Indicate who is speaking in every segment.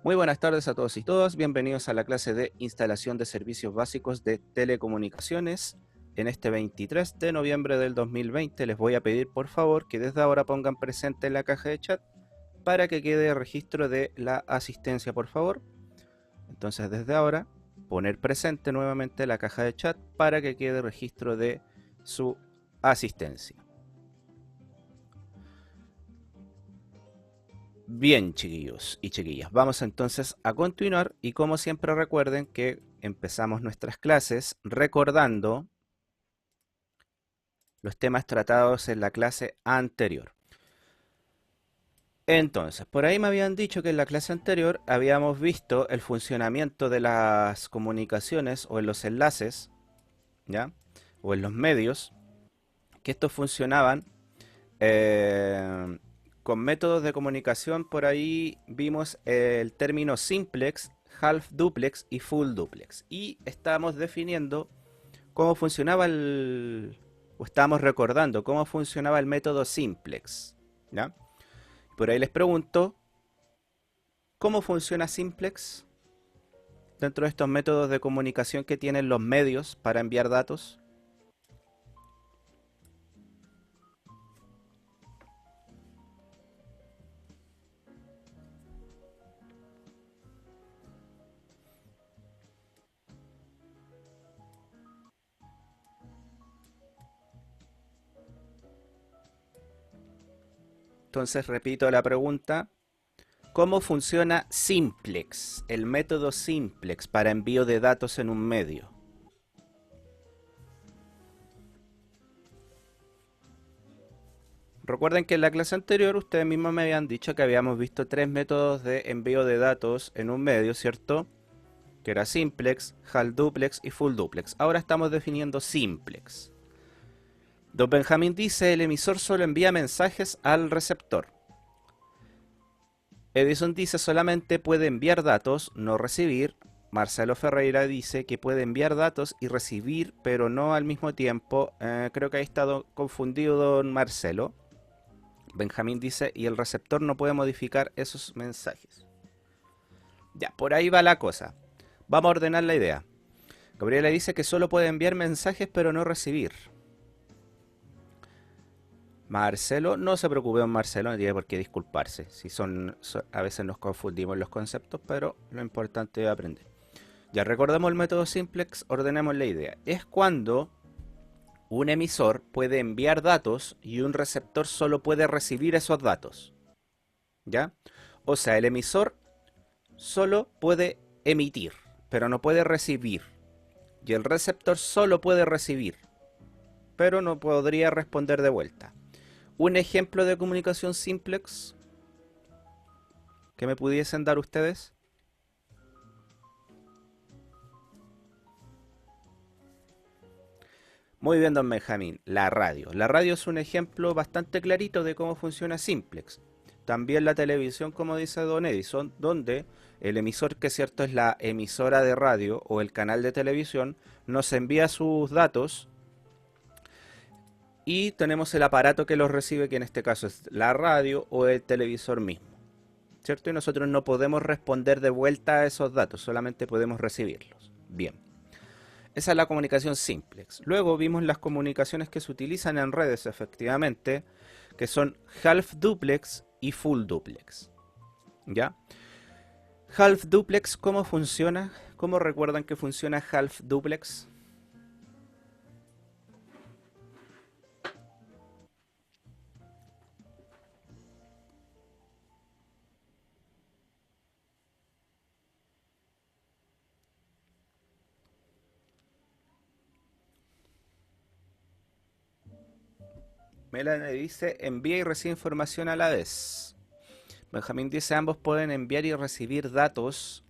Speaker 1: Muy buenas tardes a todos y todas, bienvenidos a la clase de instalación de servicios básicos de telecomunicaciones. En este 23 de noviembre del 2020 les voy a pedir por favor que desde ahora pongan presente en la caja de chat para que quede registro de la asistencia, por favor. Entonces desde ahora poner presente nuevamente la caja de chat para que quede registro de su asistencia. Bien, chiquillos y chiquillas, vamos entonces a continuar y como siempre recuerden que empezamos nuestras clases recordando los temas tratados en la clase anterior. Entonces, por ahí me habían dicho que en la clase anterior habíamos visto el funcionamiento de las comunicaciones o en los enlaces, ¿ya? O en los medios, que estos funcionaban con métodos de comunicación. Por ahí vimos el término simplex, half duplex y full duplex. Y estábamos definiendo cómo funcionaba o estábamos recordando cómo funcionaba el método simplex, ¿ya? Por ahí les pregunto, ¿cómo funciona simplex dentro de estos métodos de comunicación que tienen los medios para enviar datos? Entonces repito la pregunta. ¿Cómo funciona simplex, el método simplex para envío de datos en un medio? Recuerden que en la clase anterior ustedes mismos me habían dicho que habíamos visto tres métodos de envío de datos en un medio, ¿cierto? Que era simplex, half duplex y full duplex. Ahora estamos definiendo simplex. Don Benjamín dice, el emisor solo envía mensajes al receptor. Edison dice, solamente puede enviar datos, no recibir. Marcelo Ferreira dice que puede enviar datos y recibir, pero no al mismo tiempo. Creo que ahí está confundido don Marcelo. Benjamín dice, y el receptor no puede modificar esos mensajes. Ya, por ahí va la cosa. Vamos a ordenar la idea. Gabriela dice que solo puede enviar mensajes, pero no recibir. Marcelo, no se preocupe, don Marcelo, no tiene por qué disculparse. Si a veces nos confundimos los conceptos, pero lo importante es aprender. Ya recordamos el método simplex, ordenemos la idea. Es cuando un emisor puede enviar datos y un receptor solo puede recibir esos datos. ¿Ya? O sea, el emisor solo puede emitir, pero no puede recibir. Y el receptor solo puede recibir, pero no podría responder de vuelta. Un ejemplo de comunicación simplex que me pudiesen dar ustedes. Muy bien, don Benjamín, la radio. La radio es un ejemplo bastante clarito de cómo funciona simplex. También la televisión, como dice don Edison, donde el emisor, que cierto es la emisora de radio o el canal de televisión, nos envía sus datos y tenemos el aparato que los recibe, que en este caso es la radio o el televisor mismo, ¿cierto? Y nosotros no podemos responder de vuelta a esos datos, solamente podemos recibirlos. Bien. Esa es la comunicación simplex. Luego vimos las comunicaciones que se utilizan en redes, efectivamente, que son half duplex y full duplex. ¿Ya? Half duplex, ¿cómo funciona? ¿Cómo recuerdan que funciona half duplex? Melanie dice, envía y recibe información a la vez. Benjamín dice, ambos pueden enviar y recibir datos,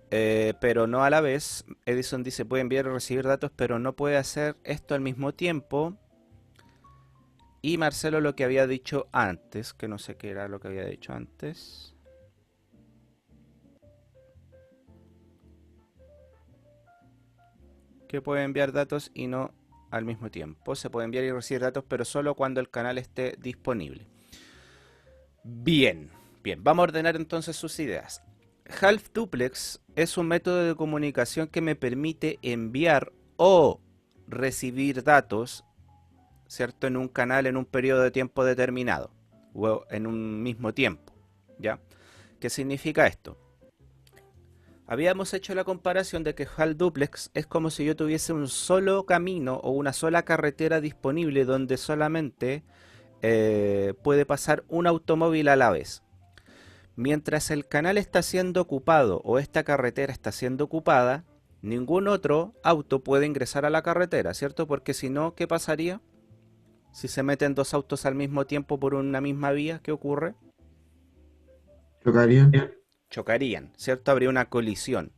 Speaker 1: pero no a la vez. Edison dice, puede enviar y recibir datos, pero no puede hacer esto al mismo tiempo. Y Marcelo lo que había dicho antes, que no sé qué era lo que había dicho antes. Que puede enviar datos y no al mismo tiempo. Se puede enviar y recibir datos, pero solo cuando el canal esté disponible. Bien, bien, vamos a ordenar entonces sus ideas. Half Duplex es un método de comunicación que me permite enviar o recibir datos, ¿cierto? En un canal en un periodo de tiempo determinado o en un mismo tiempo, ¿ya? ¿Qué significa esto? Habíamos hecho la comparación de que Half Duplex es como si yo tuviese un solo camino o una sola carretera disponible donde solamente puede pasar un automóvil a la vez. Mientras el canal está siendo ocupado o esta carretera está siendo ocupada, ningún otro auto puede ingresar a la carretera, ¿cierto? Porque si no, ¿qué pasaría? Si se meten dos autos al mismo tiempo por una misma vía, ¿qué ocurre?
Speaker 2: Chocarían.
Speaker 1: Chocarían, ¿cierto? Habría una colisión.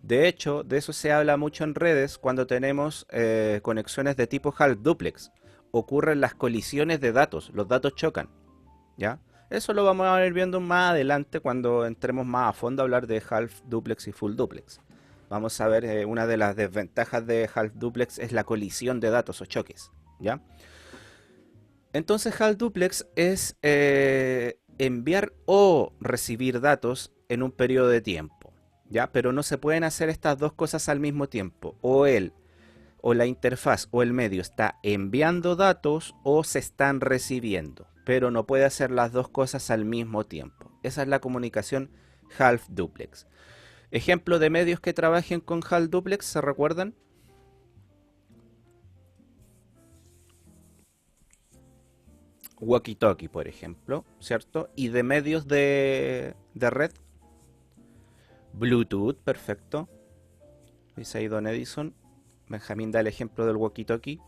Speaker 1: De hecho, de eso se habla mucho en redes cuando tenemos conexiones de tipo half duplex. Ocurren las colisiones de datos, los datos chocan, ¿ya? Eso lo vamos a ir viendo más adelante cuando entremos más a fondo a hablar de half duplex y full duplex. Vamos a ver, una de las desventajas de half duplex es la colisión de datos o choques, ¿ya? Entonces half duplex es enviar o recibir datos en un periodo de tiempo, ¿ya? Pero no se pueden hacer estas dos cosas al mismo tiempo. O la interfaz o el medio está enviando datos o se están recibiendo, pero no puede hacer las dos cosas al mismo tiempo. Esa es la comunicación half duplex. Ejemplo de medios que trabajen con half duplex, ¿se recuerdan? Walkie-talkie, por ejemplo, ¿cierto? Y de medios de red, Bluetooth, perfecto. Dice ahí Don Edison. Benjamín da el ejemplo del walkie-talkie.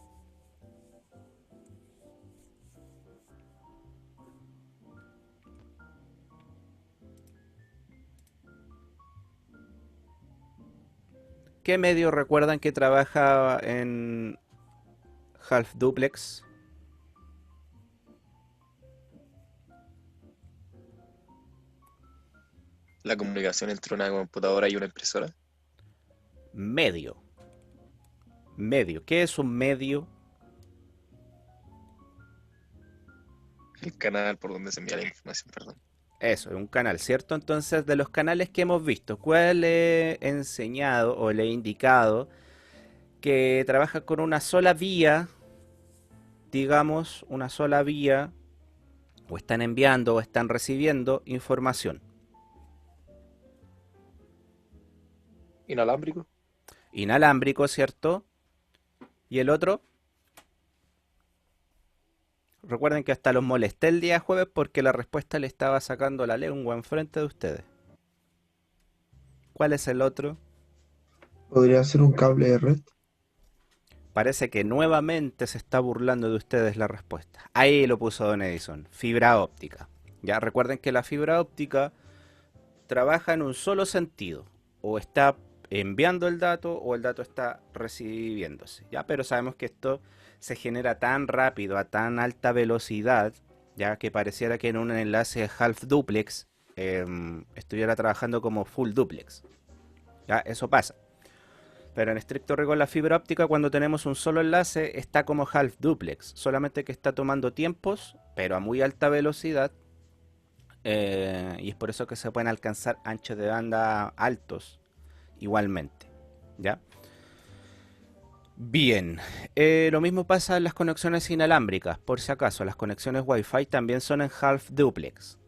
Speaker 1: ¿Qué medio recuerdan que trabaja en half duplex?
Speaker 3: La comunicación entre una computadora y una impresora.
Speaker 1: Medio. Medio. ¿Qué es un medio?
Speaker 3: El canal por donde se envía la información, perdón.
Speaker 1: Eso, es un canal, ¿cierto? Entonces, de los canales que hemos visto, ¿cuál le he enseñado o le he indicado que trabaja con una sola vía, digamos, una sola vía, o están enviando o están recibiendo información?
Speaker 3: Inalámbrico.
Speaker 1: Inalámbrico, ¿cierto? ¿Y el otro? Recuerden que hasta los molesté el día jueves porque la respuesta le estaba sacando la lengua enfrente de ustedes. ¿Cuál es el otro?
Speaker 2: Podría ser un cable de red.
Speaker 1: Parece que nuevamente se está burlando de ustedes la respuesta. Ahí lo puso Don Edison. Fibra óptica. Ya recuerden que la fibra óptica trabaja en un solo sentido. O está enviando el dato o el dato está recibiéndose. Ya, pero sabemos que esto se genera tan rápido, a tan alta velocidad, ya que pareciera que en un enlace half duplex estuviera trabajando como full duplex. Ya, eso pasa. Pero en estricto rigor la fibra óptica cuando tenemos un solo enlace está como half duplex, solamente que está tomando tiempos, pero a muy alta velocidad, y es por eso que se pueden alcanzar anchos de banda altos igualmente. ¿Ya? Bien, lo mismo pasa en las conexiones inalámbricas, por si acaso, las conexiones Wi-Fi también son en half duplex.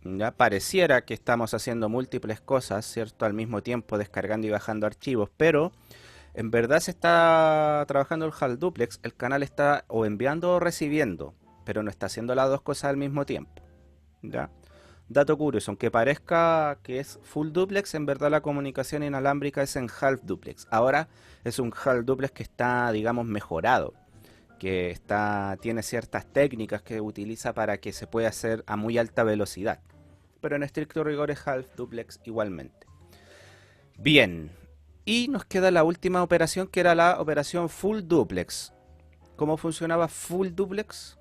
Speaker 1: Ya pareciera que estamos haciendo múltiples cosas, ¿cierto? Al mismo tiempo descargando y bajando archivos, pero en verdad se está trabajando el HAL duplex, el canal está o enviando o recibiendo, pero no está haciendo las dos cosas al mismo tiempo. ¿Ya? Dato curioso, aunque parezca que es full duplex, en verdad la comunicación inalámbrica es en half duplex. Ahora es un half duplex que está, digamos, mejorado, que tiene ciertas técnicas que utiliza para que se pueda hacer a muy alta velocidad. Pero en estricto rigor es half duplex igualmente. Bien, y nos queda la última operación que era la operación full duplex. ¿Cómo funcionaba full duplex?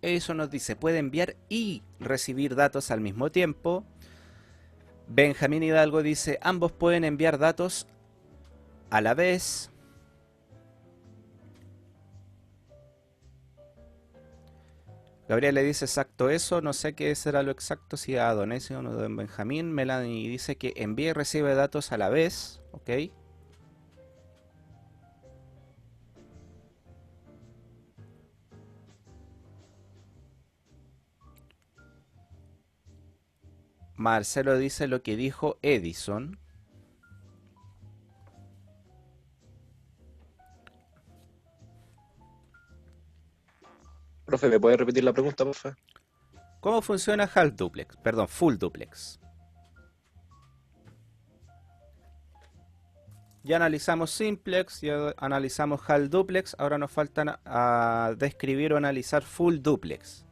Speaker 1: Eso nos dice, puede enviar y recibir datos al mismo tiempo. Benjamín Hidalgo dice, ambos pueden enviar datos a la vez. Gabriel le dice exacto eso, no sé qué será lo exacto, si a Donesio o no Don Benjamín. Melanie dice que envía y recibe datos a la vez, ok. Marcelo dice lo que dijo Edison.
Speaker 3: Profe, ¿me puede repetir la pregunta, porfa?
Speaker 1: ¿Cómo funciona half duplex? Perdón, full duplex. Ya analizamos simplex, ya analizamos half duplex, ahora nos falta describir o analizar full duplex.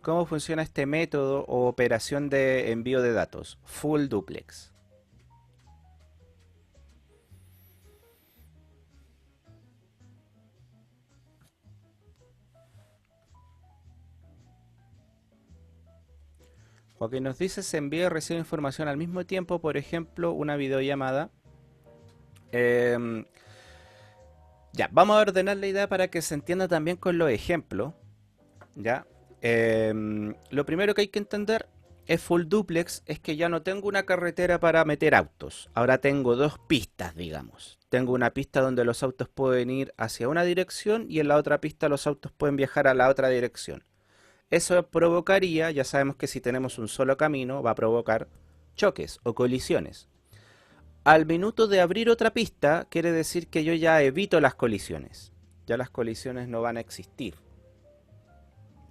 Speaker 1: ¿Cómo funciona este método o operación de envío de datos? Full duplex. Joaquín nos dice, se envía y recibe información al mismo tiempo, por ejemplo, una videollamada. Ya, vamos a ordenar la idea para que se entienda también con los ejemplos. ¿Ya? Lo primero que hay que entender es full duplex, es que ya no tengo una carretera para meter autos. Ahora tengo dos pistas, digamos. Tengo una pista donde los autos pueden ir hacia una dirección y en la otra pista los autos pueden viajar a la otra dirección. Eso provocaría, ya sabemos que si tenemos un solo camino, va a provocar choques o colisiones. Al minuto de abrir otra pista, quiere decir que yo ya evito las colisiones. Ya las colisiones no van a existir.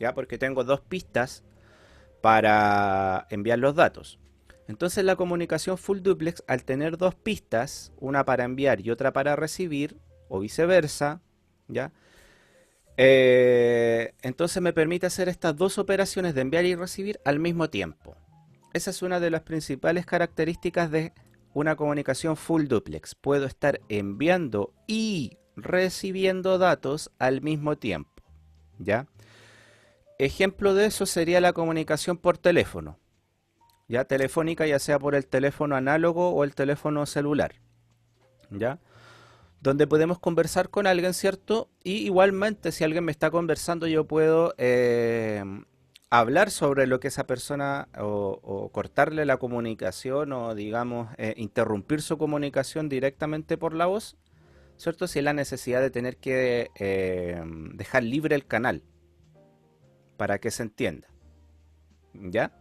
Speaker 1: ¿Ya? Porque tengo dos pistas para enviar los datos. Entonces la comunicación full duplex, al tener dos pistas, una para enviar y otra para recibir, o viceversa, ¿ya? Entonces me permite hacer estas dos operaciones de enviar y recibir al mismo tiempo. Esa es una de las principales características de una comunicación full duplex. Puedo estar enviando y recibiendo datos al mismo tiempo, ¿ya? Ejemplo de eso sería la comunicación por teléfono, ya telefónica, ya sea por el teléfono análogo o el teléfono celular, ¿ya? Donde podemos conversar con alguien, ¿cierto? Y igualmente, si alguien me está conversando, yo puedo hablar sobre lo que esa persona o cortarle la comunicación o, digamos, interrumpir su comunicación directamente por la voz, ¿cierto? Si es la necesidad de tener que dejar libre el canal para que se entienda, ¿ya?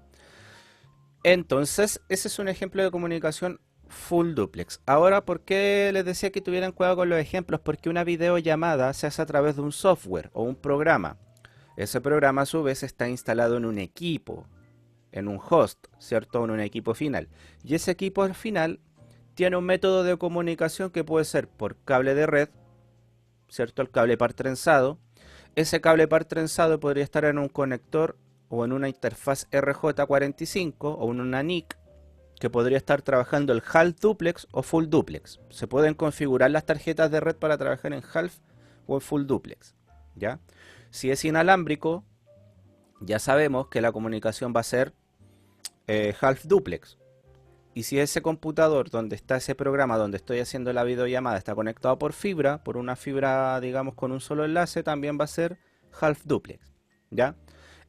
Speaker 1: Entonces, ese es un ejemplo de comunicación full duplex. Ahora, ¿por qué les decía que tuvieran cuidado con los ejemplos? Porque una videollamada se hace a través de un software o un programa. Ese programa a su vez está instalado en un equipo, en un host, ¿cierto? En un equipo final. Y ese equipo al final tiene un método de comunicación que puede ser por cable de red, ¿cierto? El cable par trenzado. Ese cable par trenzado podría estar en un conector o en una interfaz RJ45 o en una NIC que podría estar trabajando el half duplex o full duplex. Se pueden configurar las tarjetas de red para trabajar en half o en full duplex, ¿ya? Si es inalámbrico, ya sabemos que la comunicación va a ser half duplex. Y si ese computador donde está ese programa donde estoy haciendo la videollamada está conectado por una fibra, digamos, con un solo enlace, también va a ser half duplex, ¿ya?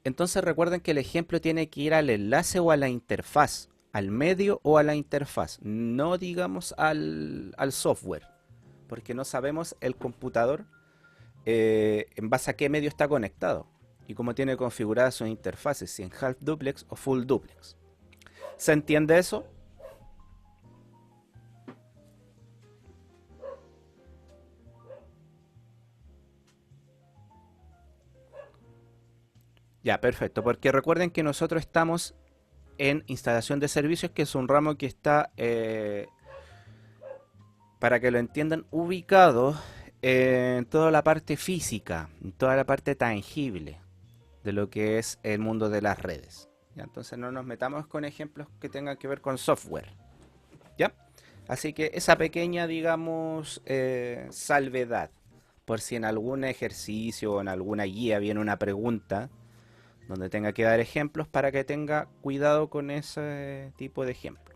Speaker 1: Entonces recuerden que el ejemplo tiene que ir al enlace o a la interfaz, al medio o a la interfaz, no digamos al software, porque no sabemos el computador en base a qué medio está conectado y cómo tiene configuradas sus interfaces, si en half duplex o full duplex. ¿Se entiende eso? Ya, perfecto, porque recuerden que nosotros estamos en instalación de servicios, que es un ramo que está, para que lo entiendan, ubicado en toda la parte física, en toda la parte tangible de lo que es el mundo de las redes. ¿Ya? Entonces no nos metamos con ejemplos que tengan que ver con software. ¿Ya? Así que esa pequeña, digamos, salvedad, por si en algún ejercicio o en alguna guía viene una pregunta donde tenga que dar ejemplos, para que tenga cuidado con ese tipo de ejemplo.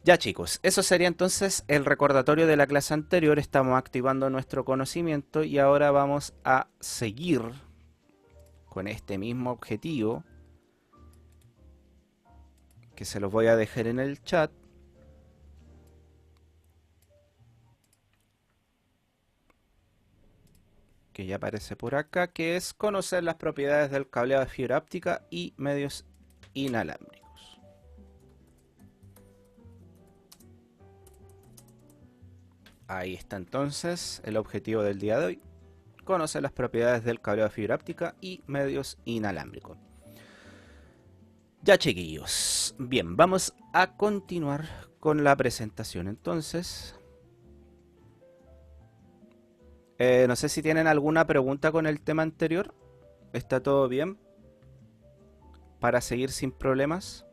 Speaker 1: Ya chicos, eso sería entonces el recordatorio de la clase anterior. Estamos activando nuestro conocimiento y ahora vamos a seguir con este mismo objetivo, que se los voy a dejar en el chat. Que ya aparece por acá, que es conocer las propiedades del cableado de fibra óptica y medios inalámbricos. Ahí está entonces el objetivo del día de hoy. Conocer las propiedades del cableado de fibra óptica y medios inalámbricos. Ya chiquillos, bien, vamos a continuar con la presentación entonces. No sé si tienen alguna pregunta con el tema anterior. ¿Está todo bien? Para seguir sin problemas.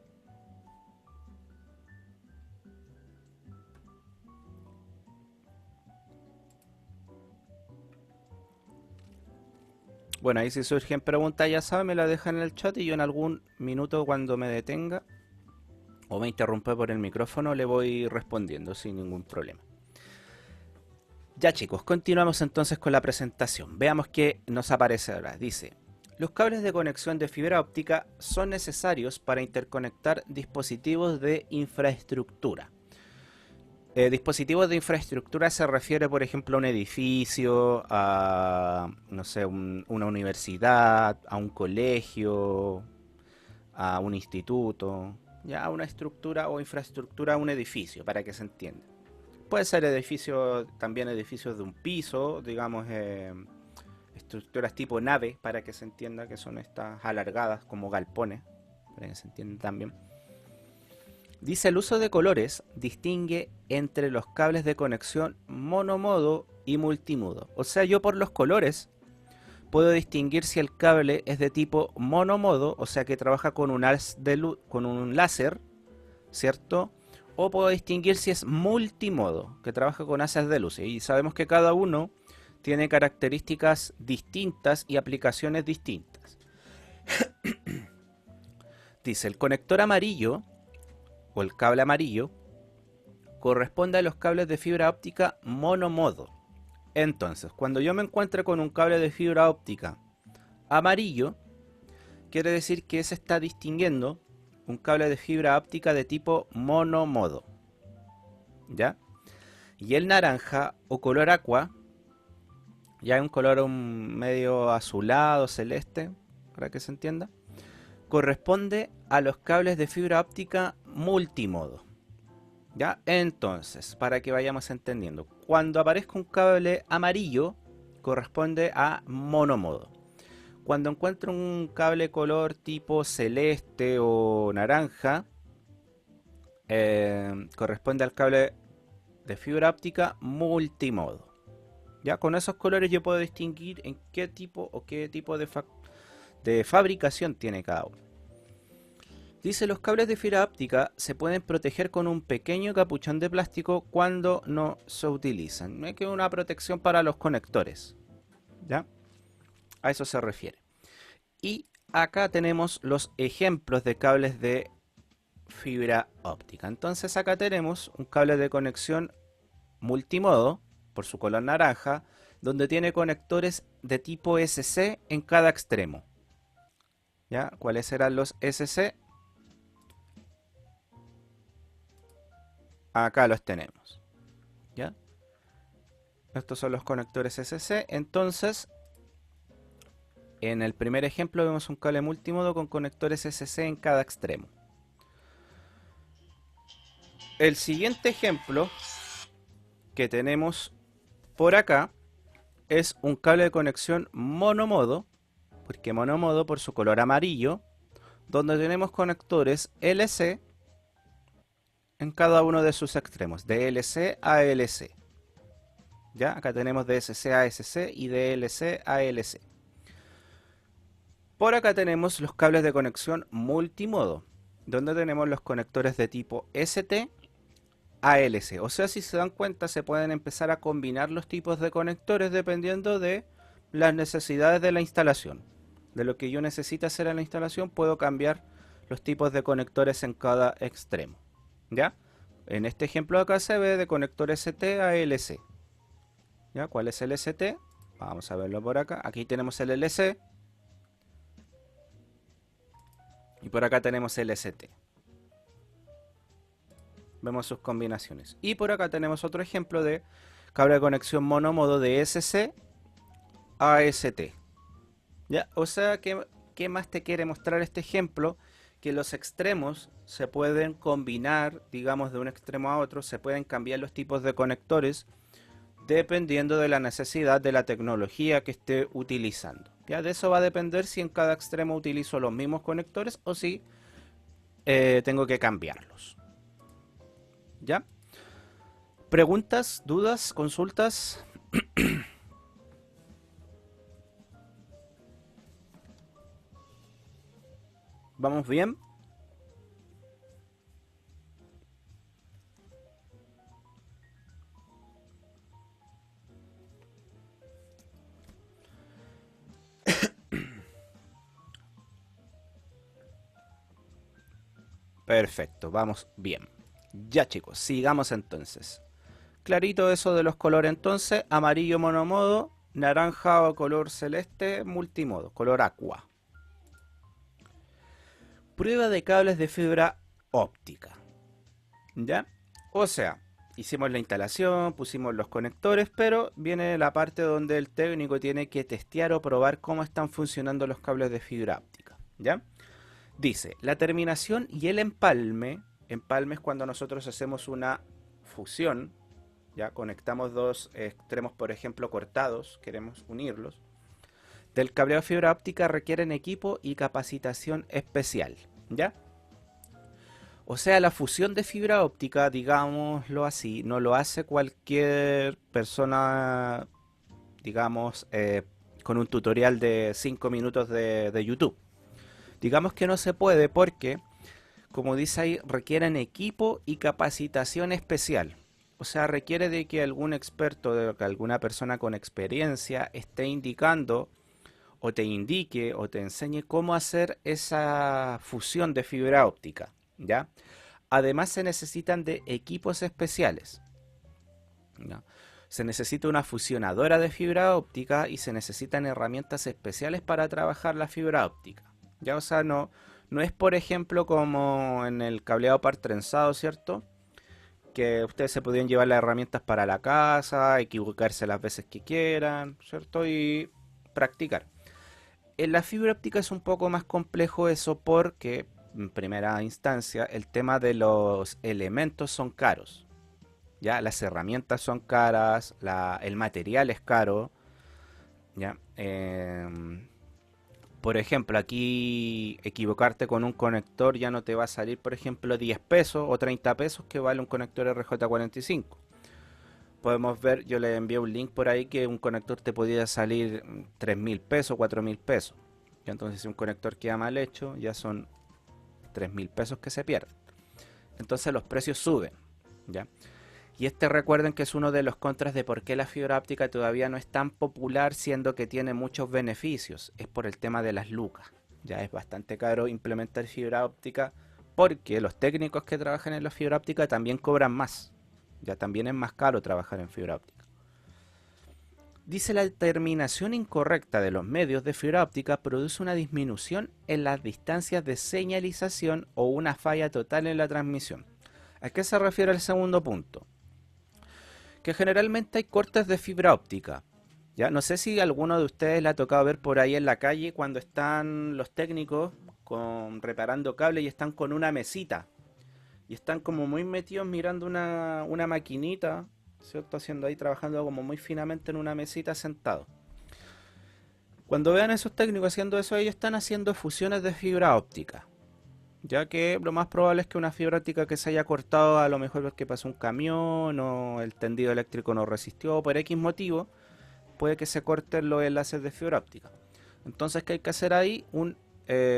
Speaker 1: Bueno, ahí si surgen preguntas, ya saben, me la dejan en el chat y yo en algún minuto cuando me detenga o me interrumpa por el micrófono le voy respondiendo sin ningún problema. Ya chicos, continuamos entonces con la presentación. Veamos qué nos aparece ahora. Dice, los cables de conexión de fibra óptica son necesarios para interconectar dispositivos de infraestructura. Dispositivos de infraestructura se refiere, por ejemplo, a un edificio, a, no sé, una universidad, a un colegio, a un instituto, ya a una estructura o infraestructura, a un edificio, para que se entienda. Puede ser edificio, también edificios de un piso, digamos, estructuras tipo nave, para que se entienda que son estas alargadas como galpones, para que se entienda también. Dice, el uso de colores distingue entre los cables de conexión monomodo y multimodo. O sea, yo por los colores puedo distinguir si el cable es de tipo monomodo, o sea que trabaja con un haz de luz, con un láser, ¿cierto? O puedo distinguir si es multimodo, que trabaja con haces de luz. Y sabemos que cada uno tiene características distintas y aplicaciones distintas. Dice, el conector amarillo o el cable amarillo corresponde a los cables de fibra óptica monomodo. Entonces, cuando yo me encuentre con un cable de fibra óptica amarillo, quiere decir que se está distinguiendo un cable de fibra óptica de tipo monomodo, ¿ya? Y el naranja o color aqua, ya es un color medio azulado, celeste, para que se entienda, corresponde a los cables de fibra óptica multimodo. ¿Ya? Entonces, para que vayamos entendiendo, cuando aparezca un cable amarillo, corresponde a monomodo. Cuando encuentro un cable color tipo celeste o naranja, corresponde al cable de fibra óptica multimodo. Ya con esos colores yo puedo distinguir en qué tipo de fabricación tiene cada uno. Dice, los cables de fibra óptica se pueden proteger con un pequeño capuchón de plástico cuando no se utilizan. Es que es una protección para los conectores, ¿ya? A eso se refiere. Y acá tenemos los ejemplos de cables de fibra óptica. Entonces acá tenemos un cable de conexión multimodo, por su color naranja, donde tiene conectores de tipo SC en cada extremo. ¿Ya? ¿Cuáles serán los SC? Acá los tenemos. ¿Ya? Estos son los conectores SC. Entonces, en el primer ejemplo vemos un cable multimodo con conectores SC en cada extremo. El siguiente ejemplo que tenemos por acá es un cable de conexión monomodo, porque monomodo por su color amarillo, donde tenemos conectores LC en cada uno de sus extremos, de LC a LC. ¿Ya? Acá tenemos de SC a SC y de LC a LC. Por acá tenemos los cables de conexión multimodo, donde tenemos los conectores de tipo ST a LC. O sea, si se dan cuenta, se pueden empezar a combinar los tipos de conectores dependiendo de las necesidades de la instalación. De lo que yo necesite hacer en la instalación, puedo cambiar los tipos de conectores en cada extremo. ¿Ya? En este ejemplo acá se ve de conector ST a LC. ¿Ya? ¿Cuál es el ST? Vamos a verlo por acá. Aquí tenemos el LC. Y por acá tenemos el ST. Vemos sus combinaciones. Y por acá tenemos otro ejemplo de cable de conexión monomodo de SC a ST. ¿Ya? O sea, ¿qué más te quiere mostrar este ejemplo? Que los extremos se pueden combinar, digamos, de un extremo a otro. Se pueden cambiar los tipos de conectores dependiendo de la necesidad de la tecnología que esté utilizando. ¿Ya? De eso va a depender si en cada extremo utilizo los mismos conectores o si tengo que cambiarlos. ¿Ya? ¿Preguntas, dudas, consultas? ¿Vamos bien? Perfecto, vamos bien. Ya chicos, sigamos entonces. Clarito eso de los colores entonces. Amarillo monomodo, naranja o color celeste multimodo, color aqua. Prueba de cables de fibra óptica. ¿Ya? O sea, hicimos la instalación, pusimos los conectores, pero viene la parte donde el técnico tiene que testear o probar cómo están funcionando los cables de fibra óptica. ¿Ya? Dice, la terminación y el empalme es cuando nosotros hacemos una fusión, ya conectamos dos extremos, por ejemplo, cortados, queremos unirlos, del cableado de fibra óptica requieren equipo y capacitación especial, ¿ya? O sea, la fusión de fibra óptica, digámoslo así, no lo hace cualquier persona, digamos, con un tutorial de 5 minutos de YouTube. Digamos que no se puede porque, como dice ahí, requieren equipo y capacitación especial. O sea, requiere de que algún experto, de que alguna persona con experiencia esté indicando o te indique o te enseñe cómo hacer esa fusión de fibra óptica, ¿ya? Además se necesitan de equipos especiales, ¿ya? Se necesita una fusionadora de fibra óptica y se necesitan herramientas especiales para trabajar la fibra óptica. Ya, o sea, no es por ejemplo como en el cableado par trenzado, ¿cierto? Que ustedes se podían llevar las herramientas para la casa, equivocarse las veces que quieran, ¿cierto? Y practicar. En la fibra óptica es un poco más complejo eso porque, en primera instancia, el tema de los elementos son caros. Ya, las herramientas son caras, el material es caro, ¿ya? Por ejemplo, aquí equivocarte con un conector ya no te va a salir, por ejemplo, 10 pesos o 30 pesos que vale un conector RJ45. Podemos ver, yo le envié un link por ahí que un conector te podía salir 3.000 pesos, 4.000 pesos. Y entonces si un conector queda mal hecho, ya son 3.000 pesos que se pierden. Entonces los precios suben, ¿ya? Y recuerden que es uno de los contras de por qué la fibra óptica todavía no es tan popular, siendo que tiene muchos beneficios. Es por el tema de las lucas. Ya es bastante caro implementar fibra óptica porque los técnicos que trabajan en la fibra óptica también cobran más. Ya también es más caro trabajar en fibra óptica. Dice la terminación incorrecta de los medios de fibra óptica produce una disminución en las distancias de señalización o una falla total en la transmisión. ¿A qué se refiere el segundo punto? Que generalmente hay cortes de fibra óptica. Ya no sé si a alguno de ustedes le ha tocado ver por ahí en la calle cuando están los técnicos reparando cables y están con una mesita. Y están como muy metidos mirando una maquinita, ¿cierto? Haciendo ahí, trabajando como muy finamente en una mesita sentado. Cuando vean a esos técnicos haciendo eso, ellos están haciendo fusiones de fibra óptica. Ya que lo más probable es que una fibra óptica que se haya cortado, a lo mejor porque pasó un camión o el tendido eléctrico no resistió por X motivo, puede que se corten los enlaces de fibra óptica. Entonces, ¿qué hay que hacer ahí?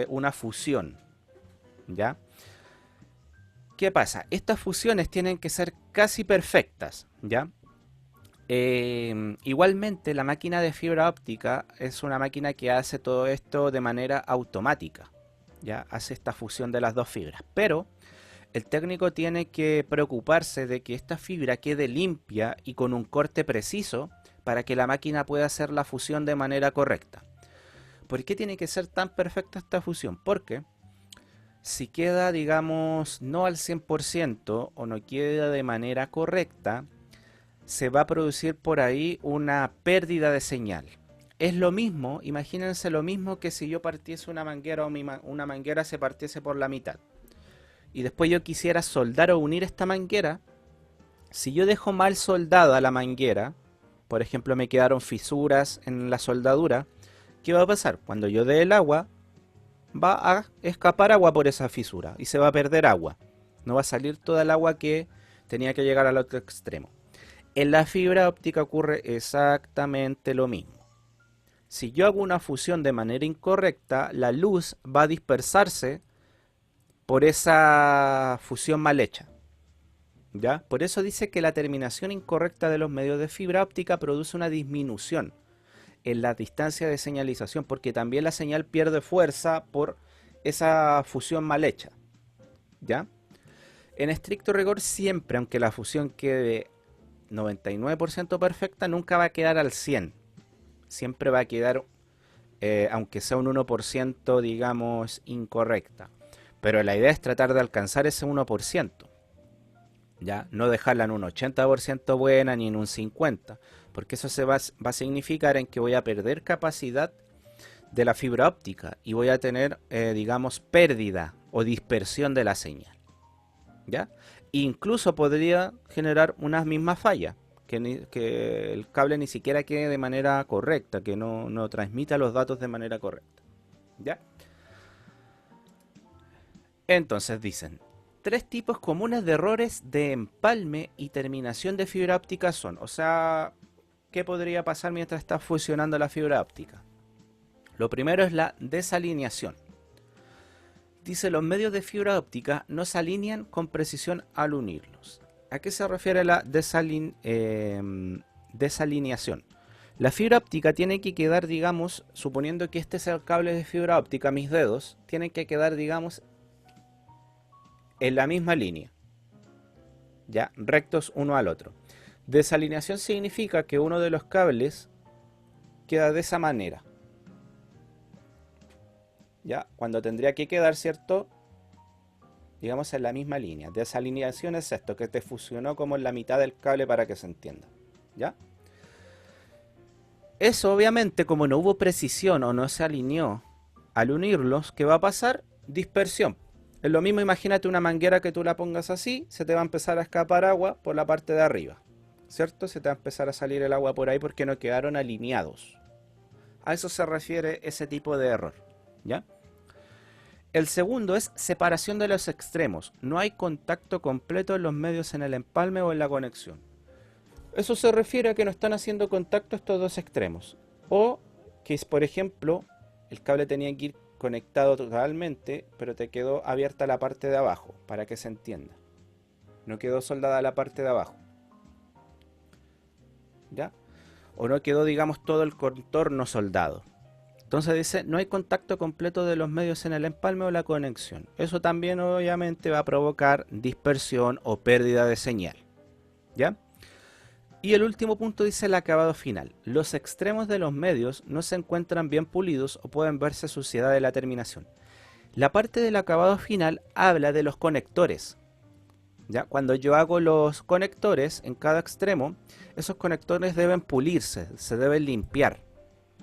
Speaker 1: Una fusión, ¿ya? ¿Qué pasa? Estas fusiones tienen que ser casi perfectas, ¿ya? Igualmente, la máquina de fibra óptica es una máquina que hace todo esto de manera automática. Ya hace esta fusión de las dos fibras, pero el técnico tiene que preocuparse de que esta fibra quede limpia y con un corte preciso para que la máquina pueda hacer la fusión de manera correcta. ¿Por qué tiene que ser tan perfecta esta fusión? Porque si queda, digamos, no al 100% o no queda de manera correcta, se va a producir por ahí una pérdida de señal. Es lo mismo, imagínense lo mismo que si yo partiese una manguera o una manguera se partiese por la mitad. Y después yo quisiera soldar o unir esta manguera. Si yo dejo mal soldada la manguera, por ejemplo me quedaron fisuras en la soldadura, ¿qué va a pasar? Cuando yo dé el agua, va a escapar agua por esa fisura y se va a perder agua. No va a salir toda el agua que tenía que llegar al otro extremo. En la fibra óptica ocurre exactamente lo mismo. Si yo hago una fusión de manera incorrecta, la luz va a dispersarse por esa fusión mal hecha. ¿Ya? Por eso dice que la terminación incorrecta de los medios de fibra óptica produce una disminución en la distancia de señalización, porque también la señal pierde fuerza por esa fusión mal hecha. ¿Ya? En estricto rigor, siempre, aunque la fusión quede 99% perfecta, nunca va a quedar al 100%. Siempre va a quedar, aunque sea un 1%, digamos, incorrecta. Pero la idea es tratar de alcanzar ese 1%. ¿Ya? No dejarla en un 80% buena ni en un 50%, porque eso va a significar en que voy a perder capacidad de la fibra óptica y voy a tener, digamos, pérdida o dispersión de la señal. ¿Ya? Incluso podría generar una misma falla, que el cable ni siquiera quede de manera correcta, que no transmita los datos de manera correcta. ¿Ya? Entonces dicen, 3 tipos comunes de errores de empalme y terminación de fibra óptica son, o sea, ¿qué podría pasar mientras está fusionando la fibra óptica? Lo primero es la desalineación. Dice, los medios de fibra óptica no se alinean con precisión al unirlos. ¿A qué se refiere la desalineación? La fibra óptica tiene que quedar, digamos, suponiendo que este es el cable de fibra óptica, mis dedos tienen que quedar, digamos, en la misma línea, ya, rectos uno al otro. Desalineación significa que uno de los cables queda de esa manera, ya, cuando tendría que quedar, ¿cierto? Digamos en la misma línea. Desalineación es esto, que te fusionó como en la mitad del cable para que se entienda, ¿ya? Eso obviamente, como no hubo precisión o no se alineó al unirlos, ¿qué va a pasar? Dispersión. Es lo mismo, imagínate una manguera que tú la pongas así, se te va a empezar a escapar agua por la parte de arriba, ¿cierto? Se te va a empezar a salir el agua por ahí porque no quedaron alineados. A eso se refiere ese tipo de error, ¿ya? El segundo es separación de los extremos. No hay contacto completo en los medios en el empalme o en la conexión. Eso se refiere a que no están haciendo contacto estos dos extremos. O que, por ejemplo, el cable tenía que ir conectado totalmente, pero te quedó abierta la parte de abajo, para que se entienda. No quedó soldada la parte de abajo, ¿ya? O no quedó, digamos, todo el contorno soldado. Entonces dice, no hay contacto completo de los medios en el empalme o la conexión. Eso también obviamente va a provocar dispersión o pérdida de señal, ¿ya? Y el último punto dice el acabado final. Los extremos de los medios no se encuentran bien pulidos o pueden verse suciedad de la terminación. La parte del acabado final habla de los conectores, ¿ya? Cuando yo hago los conectores en cada extremo, esos conectores deben pulirse, se deben limpiar,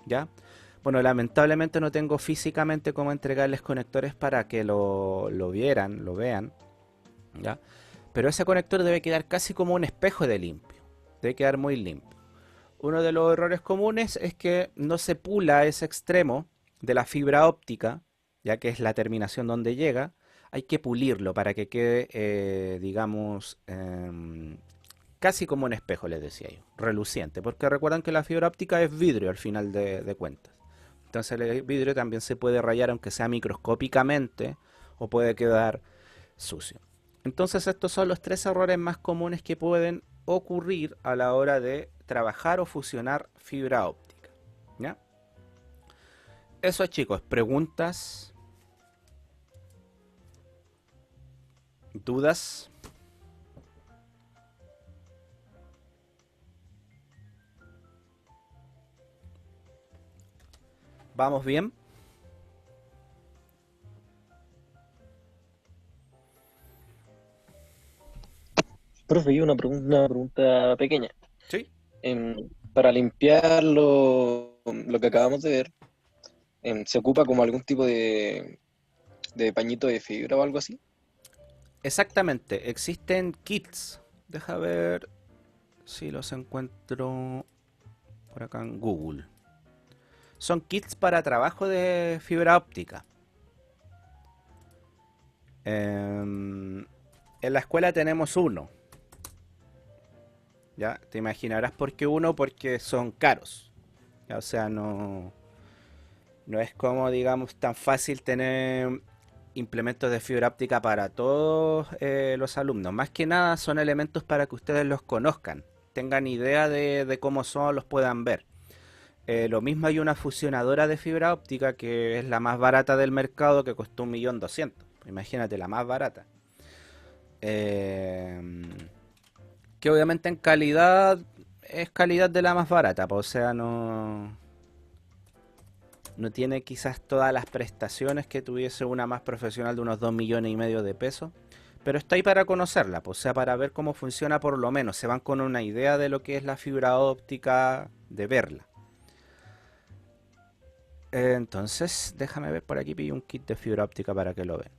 Speaker 1: ¿ya? Bueno, lamentablemente no tengo físicamente cómo entregarles conectores para que lo vean, ¿ya? Pero ese conector debe quedar casi como un espejo de limpio. Debe quedar muy limpio. Uno de los errores comunes es que no se pula ese extremo de la fibra óptica, ya que es la terminación donde llega. Hay que pulirlo para que quede, digamos, casi como un espejo, les decía yo, reluciente. Porque recuerdan que la fibra óptica es vidrio al final de cuentas. Entonces el vidrio también se puede rayar aunque sea microscópicamente o puede quedar sucio. Entonces estos son los 3 errores más comunes que pueden ocurrir a la hora de trabajar o fusionar fibra óptica, ¿ya? Eso, chicos, preguntas. ¿Dudas? ¿Vamos bien?
Speaker 3: Profe, yo una pregunta pequeña.
Speaker 1: Sí.
Speaker 3: Para limpiar lo que acabamos de ver, ¿se ocupa como algún tipo de pañito de fibra o algo así?
Speaker 1: Exactamente, existen kits. Deja ver si los encuentro por acá en Google. Son kits para trabajo de fibra óptica. En la escuela tenemos uno. ¿Ya? Te imaginarás por qué uno, porque son caros. ¿Ya? O sea, no es como, digamos, tan fácil tener implementos de fibra óptica para todos los alumnos. Más que nada son elementos para que ustedes los conozcan, tengan idea de cómo son, los puedan ver. Lo mismo hay una fusionadora de fibra óptica que es la más barata del mercado, que costó 1.200.000. Imagínate, la más barata. Eh, que obviamente en calidad es calidad de la más barata, pues, o sea, no tiene quizás todas las prestaciones que tuviese una más profesional de unos 2,5 millones de pesos. Pero está ahí para conocerla, pues, o sea, para ver cómo funciona por lo menos. Se van con una idea de lo que es la fibra óptica, de verla. Entonces, déjame ver, por aquí pillo un kit de fibra óptica para que lo vean.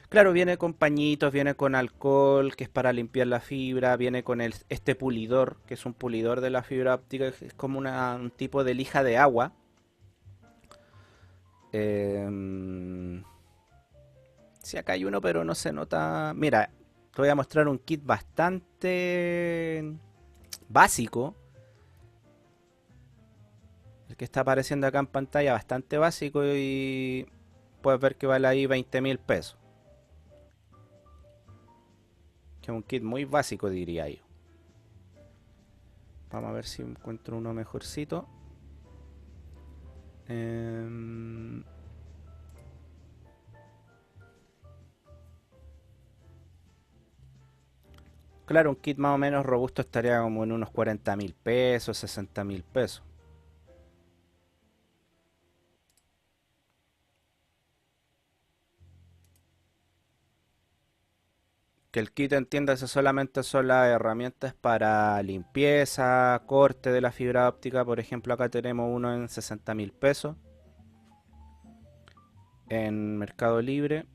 Speaker 1: Claro, viene con pañitos, viene con alcohol, que es para limpiar la fibra, viene con este pulidor, que es un pulidor de la fibra óptica, que es como un tipo de lija de agua. Eh, sí, acá hay uno, pero no se nota. Mira, te voy a mostrar un kit bastante básico. El que está apareciendo acá en pantalla, bastante básico, y puedes ver que vale ahí 20.000 pesos. Que es un kit muy básico, diría yo. Vamos a ver si encuentro uno mejorcito. Eh, claro, un kit más o menos robusto estaría como en unos 40.000 pesos, 60.000 pesos. Que el kit, entiéndase, solamente son las herramientas para limpieza, corte de la fibra óptica. Por ejemplo, acá tenemos uno en 60.000 pesos en Mercado Libre.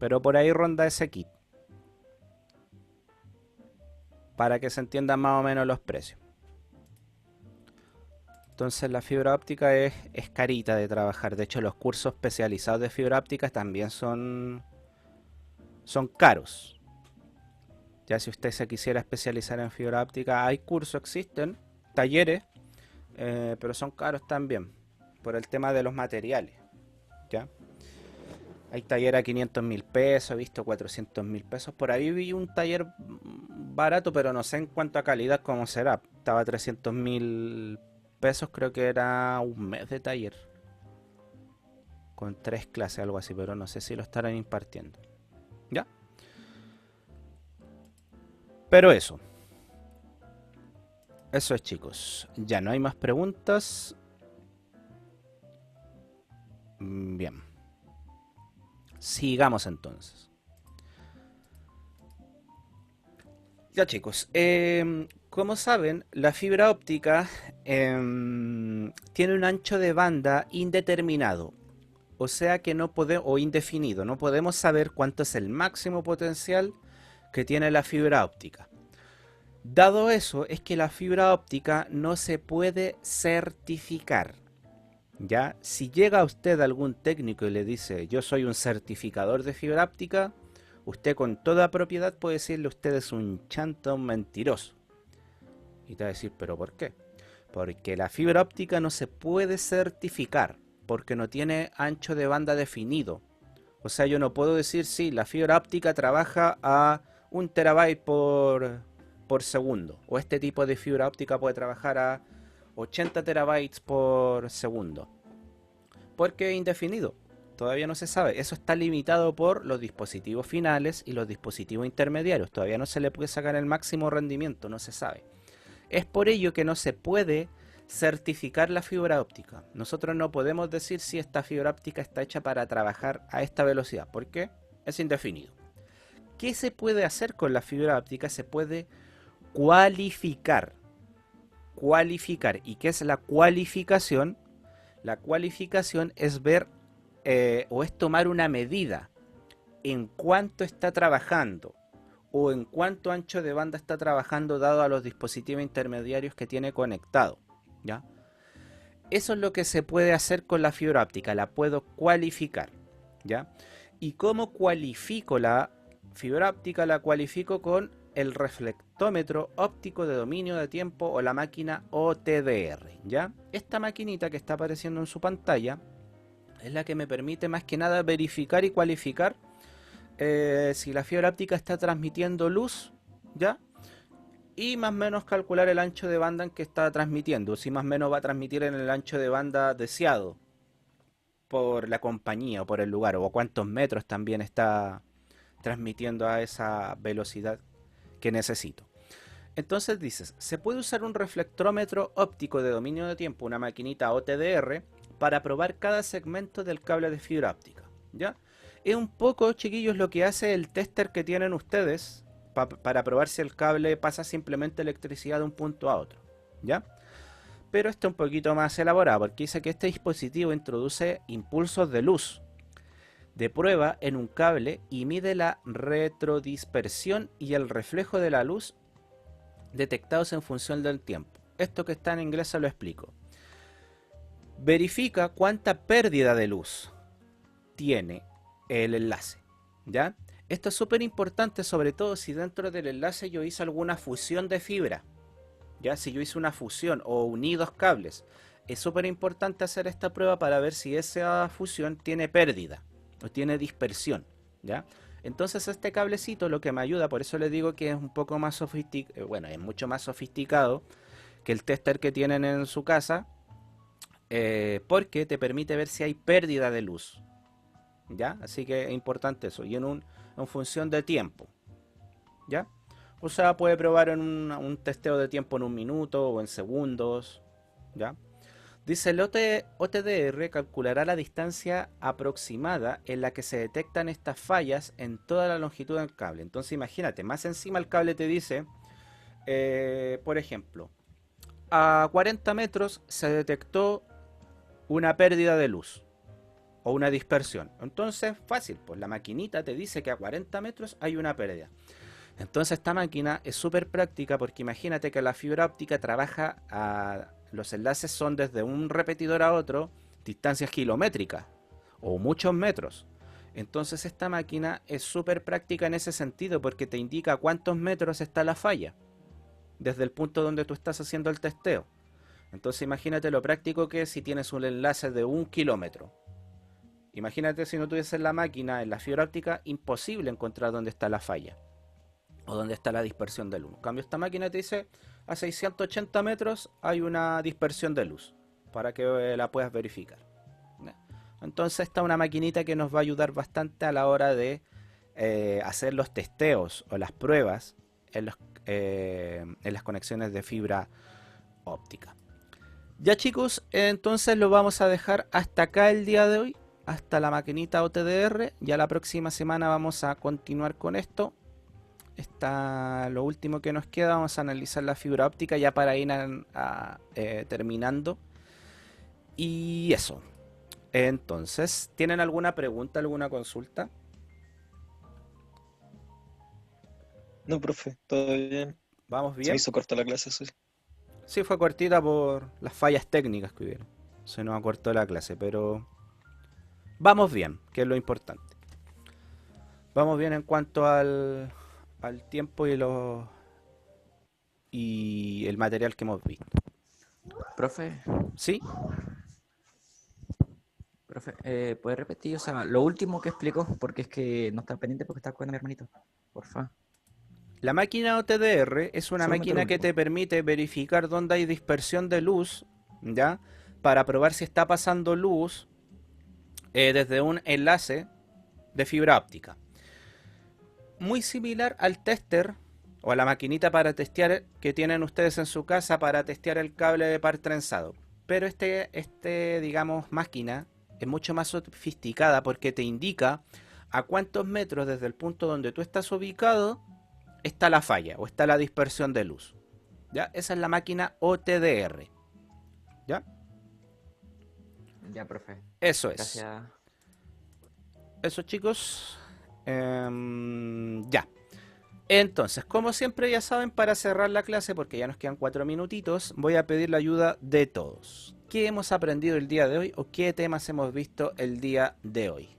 Speaker 1: Pero por ahí ronda ese kit, para que se entiendan más o menos los precios. Entonces la fibra óptica es carita de trabajar. De hecho, los cursos especializados de fibra óptica también son caros. Ya si usted se quisiera especializar en fibra óptica, hay cursos, existen, talleres, pero son caros también, por el tema de los materiales. ¿Ya? Hay taller a 500.000 pesos, he visto 400.000 pesos. Por ahí vi un taller barato, pero no sé en cuanto a calidad cómo será. Estaba a 300.000 pesos, creo que era un mes de taller. Con 3 clases, algo así, pero no sé si lo estarán impartiendo. ¿Ya? Pero eso. Eso es, chicos. Ya no hay más preguntas. Bien. Sigamos entonces. Ya, chicos, como saben, la fibra óptica tiene un ancho de banda indeterminado, o sea que no podemos, o indefinido, no podemos saber cuánto es el máximo potencial que tiene la fibra óptica. Dado eso, es que la fibra óptica no se puede certificar. ¿Ya? Si llega usted algún técnico y le dice, yo soy un certificador de fibra óptica, usted con toda propiedad puede decirle, usted es un chanta, un mentiroso. Y te va a decir, ¿pero por qué? Porque la fibra óptica no se puede certificar, porque no tiene ancho de banda definido. O sea, yo no puedo decir, sí, la fibra óptica trabaja a 1 terabyte por segundo. O este tipo de fibra óptica puede trabajar a 80 terabytes por segundo. Porque es indefinido. Todavía no se sabe. Eso está limitado por los dispositivos finales y los dispositivos intermediarios. Todavía no se le puede sacar el máximo rendimiento, no se sabe. Es por ello que no se puede certificar la fibra óptica. Nosotros no podemos decir si esta fibra óptica está hecha para trabajar a esta velocidad. ¿Por qué? Es indefinido. ¿Qué se puede hacer con la fibra óptica? Se puede cualificar. Cualificar. ¿Y qué es la cualificación? La cualificación es ver o es tomar una medida en cuánto está trabajando o en cuánto ancho de banda está trabajando dado a los dispositivos intermediarios que tiene conectado, ¿ya? Eso es lo que se puede hacer con la fibra óptica, la puedo cualificar, ¿ya? ¿Y cómo cualifico la fibra óptica? La cualifico con el reflectómetro óptico de dominio de tiempo o la máquina OTDR, ¿ya? Esta maquinita que está apareciendo en su pantalla es la que me permite más que nada verificar y cualificar si la fibra óptica está transmitiendo luz, ¿ya? Y más o menos calcular el ancho de banda en que está transmitiendo, si más o menos va a transmitir en el ancho de banda deseado por la compañía o por el lugar, o cuántos metros también está transmitiendo a esa velocidad que necesito. Entonces dices, se puede usar un reflectómetro óptico de dominio de tiempo, una maquinita OTDR, para probar cada segmento del cable de fibra óptica, ¿ya? Es un poco, chiquillos, lo que hace el tester que tienen ustedes para probar si el cable pasa simplemente electricidad de un punto a otro, ¿ya? Pero está un poquito más elaborado, porque dice que este dispositivo introduce impulsos de luz de prueba en un cable y mide la retrodispersión y el reflejo de la luz detectados en función del tiempo. Esto que está en inglés se lo explico. Verifica cuánta pérdida de luz tiene el enlace, ¿ya? Esto es súper importante, sobre todo si dentro del enlace yo hice alguna fusión de fibra, ¿ya? Si yo hice una fusión o uní dos cables, es súper importante hacer esta prueba para ver si esa fusión tiene pérdida o tiene dispersión, ¿ya? Entonces este cablecito lo que me ayuda, por eso les digo que es un poco más sofisticado, bueno, es mucho más sofisticado que el tester que tienen en su casa, porque te permite ver si hay pérdida de luz, ¿ya? Así que es importante eso, y en función de tiempo, ¿ya? O sea, puede probar en un testeo de tiempo en un minuto o en segundos, ¿ya? Dice, el OTDR calculará la distancia aproximada en la que se detectan estas fallas en toda la longitud del cable. Entonces imagínate, más encima el cable te dice, por ejemplo, a 40 metros se detectó una pérdida de luz o una dispersión. Entonces, fácil, pues la maquinita te dice que a 40 metros hay una pérdida. Entonces esta máquina es súper práctica porque imagínate que la fibra óptica trabaja los enlaces son desde un repetidor a otro distancias kilométricas o muchos metros. Entonces esta máquina es súper práctica en ese sentido porque te indica a cuántos metros está la falla desde el punto donde tú estás haciendo el testeo. Entonces imagínate lo práctico que es si tienes un enlace de 1 kilómetro. Imagínate si no tuvieses la máquina en la fibra óptica, imposible encontrar dónde está la falla o dónde está la dispersión de luz. En cambio esta máquina te dice a 680 metros hay una dispersión de luz para que la puedas verificar. Entonces esta es una maquinita que nos va a ayudar bastante a la hora de hacer los testeos o las pruebas en las conexiones de fibra óptica. Ya chicos, entonces lo vamos a dejar hasta acá el día de hoy, hasta la maquinita OTDR. Ya la próxima semana vamos a continuar con esto. Está lo último que nos queda, vamos a analizar la fibra óptica ya para ir terminando. Y eso. Entonces, ¿tienen alguna pregunta, alguna consulta?
Speaker 3: No, profe, todo bien.
Speaker 1: ¿Vamos
Speaker 3: Se me
Speaker 1: bien?
Speaker 3: hizo corta la clase, sí.
Speaker 1: Sí, fue cortita por las fallas técnicas que hubieron. Se nos acortó la clase, pero vamos bien, que es lo importante. Vamos bien en cuanto al tiempo y el material que hemos visto.
Speaker 4: Profe,
Speaker 1: ¿Sí?
Speaker 4: ¿puede repetir? O sea, lo último que explicó, porque es que no está pendiente porque está con mi hermanito. Porfa.
Speaker 1: La máquina OTDR es una
Speaker 4: Solamente lo
Speaker 1: máquina que
Speaker 4: último.
Speaker 1: te permite verificar dónde hay dispersión de luz, ¿ya? Para probar si está pasando luz desde un enlace de fibra óptica. Muy similar al tester o a la maquinita para testear que tienen ustedes en su casa para testear el cable de par trenzado. Pero digamos, máquina es mucho más sofisticada porque te indica a cuántos metros desde el punto donde tú estás ubicado está la falla o está la dispersión de luz. ¿Ya? Esa es la máquina OTDR. ¿Ya?
Speaker 4: Ya, profe.
Speaker 1: Eso es.
Speaker 4: Gracias.
Speaker 1: Eso, chicos. Ya. Entonces, como siempre ya saben, para cerrar la clase, porque ya nos quedan 4 minutitos, voy a pedir la ayuda de todos. ¿Qué hemos aprendido el día de hoy o qué temas hemos visto el día de hoy?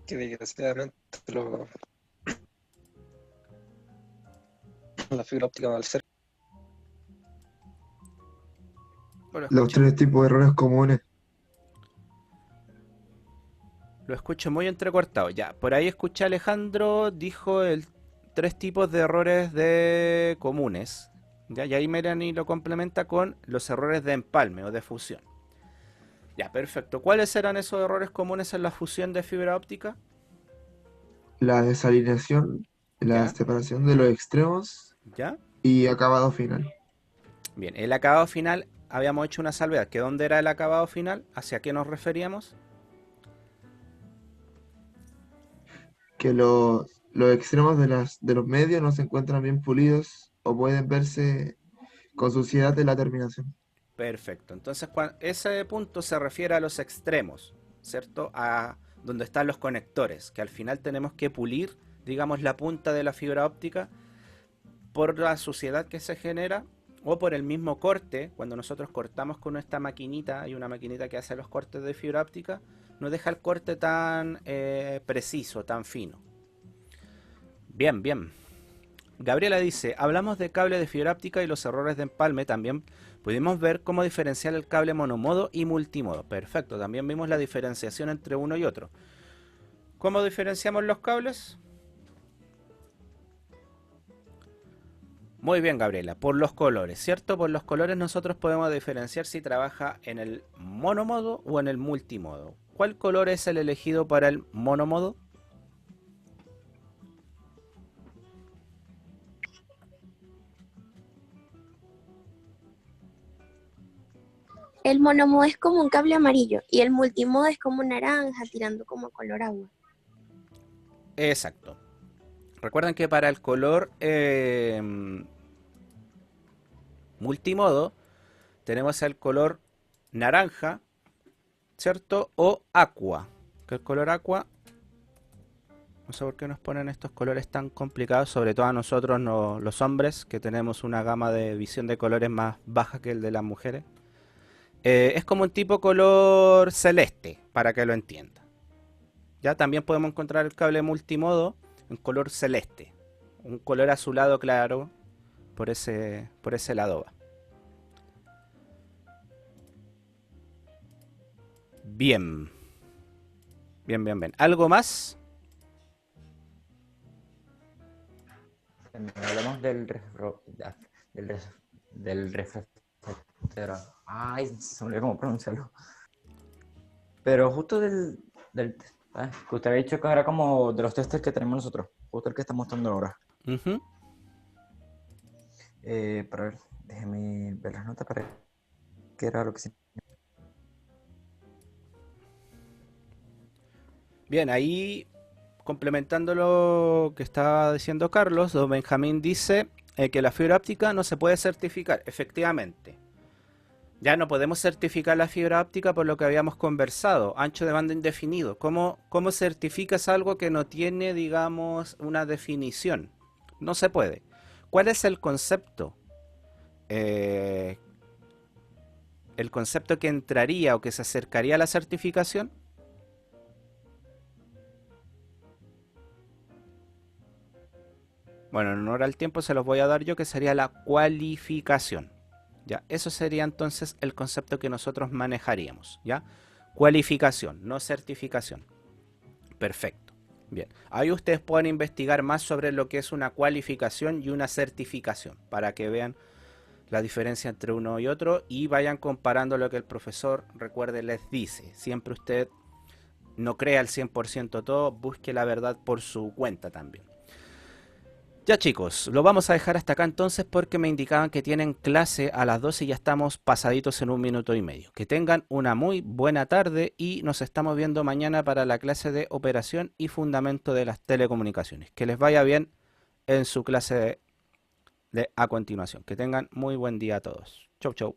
Speaker 3: Que desgraciadamente la fibra óptica al ser
Speaker 1: Lo
Speaker 2: Los
Speaker 1: escucho,
Speaker 2: 3 tipos de errores comunes.
Speaker 1: lo escucho muy entrecortado. Ya, por ahí escuché a Alejandro, dijo 3 tipos de errores comunes. Ya, y ahí Melanie lo complementa con los errores de empalme o de fusión. Ya, perfecto. ¿Cuáles eran esos errores comunes en la fusión de fibra óptica?
Speaker 2: La desalineación, la
Speaker 1: Ya,
Speaker 2: separación de los extremos
Speaker 1: ya.
Speaker 2: y acabado final.
Speaker 1: Bien, el acabado final, habíamos hecho una salvedad. ¿Que dónde era el acabado final? ¿Hacia qué nos referíamos?
Speaker 2: Que los extremos de los medios no se encuentran bien pulidos o pueden verse con suciedad de la terminación.
Speaker 1: Perfecto. Entonces, ese punto se refiere a los extremos, ¿cierto? A donde están los conectores, que al final tenemos que pulir, digamos, la punta de la fibra óptica por la suciedad que se genera o por el mismo corte. Cuando nosotros cortamos con esta maquinita, hay una maquinita que hace los cortes de fibra óptica, no deja el corte tan preciso, tan fino. Bien, bien. Gabriela dice, hablamos de cable de fibra óptica y los errores de empalme. También pudimos ver cómo diferenciar el cable monomodo y multimodo. Perfecto, también vimos la diferenciación entre uno y otro. ¿Cómo diferenciamos los cables? Muy bien, Gabriela, por los colores, ¿cierto? Por los colores nosotros podemos diferenciar si trabaja en el monomodo o en el multimodo. ¿Cuál color es el elegido para el monomodo?
Speaker 5: El monomodo es como un cable amarillo y el multimodo es como naranja tirando como color agua.
Speaker 1: Exacto. Recuerden que para el color multimodo tenemos el color naranja, ¿cierto? O aqua. Que el color aqua, no sé por qué nos ponen estos colores tan complicados, sobre todo a nosotros los hombres, que tenemos una gama de visión de colores más baja que el de las mujeres. Es como un tipo color celeste, para que lo entienda. Ya también podemos encontrar el cable multimodo en color celeste, un color azulado claro, por ese lado va. Bien. Bien, bien, bien. ¿Algo más?
Speaker 4: Hablamos del reflector. Ay, se me olvidó cómo pronunciarlo. Pero justo que usted había dicho que era como de los testes que tenemos nosotros. Justo el que está mostrando ahora.
Speaker 1: Ujú.
Speaker 4: Para ver, déjeme ver las notas para ver qué era lo que se...
Speaker 1: Bien, ahí complementando lo que estaba diciendo Carlos, don Benjamín dice que la fibra óptica no se puede certificar. Efectivamente, ya no podemos certificar la fibra óptica por lo que habíamos conversado, ancho de banda indefinido. ¿Cómo certificas algo que no tiene, digamos, una definición? No se puede. ¿Cuál es el concepto? El concepto que entraría o que se acercaría a la certificación. Bueno, en honor al tiempo se los voy a dar yo, que sería la cualificación. ¿Ya? Eso sería entonces el concepto que nosotros manejaríamos. ¿Ya? Cualificación, no certificación. Perfecto. Bien. Ahí ustedes pueden investigar más sobre lo que es una cualificación y una certificación, para que vean la diferencia entre uno y otro y vayan comparando lo que el profesor, recuerde, les dice. Siempre usted no crea al 100% todo, busque la verdad por su cuenta también. Ya chicos, lo vamos a dejar hasta acá entonces porque me indicaban que tienen clase a las 12 y ya estamos pasaditos en 1 minuto y medio. Que tengan una muy buena tarde y nos estamos viendo mañana para la clase de operación y fundamento de las telecomunicaciones. Que les vaya bien en su clase de a continuación. Que tengan muy buen día a todos. Chau, chau.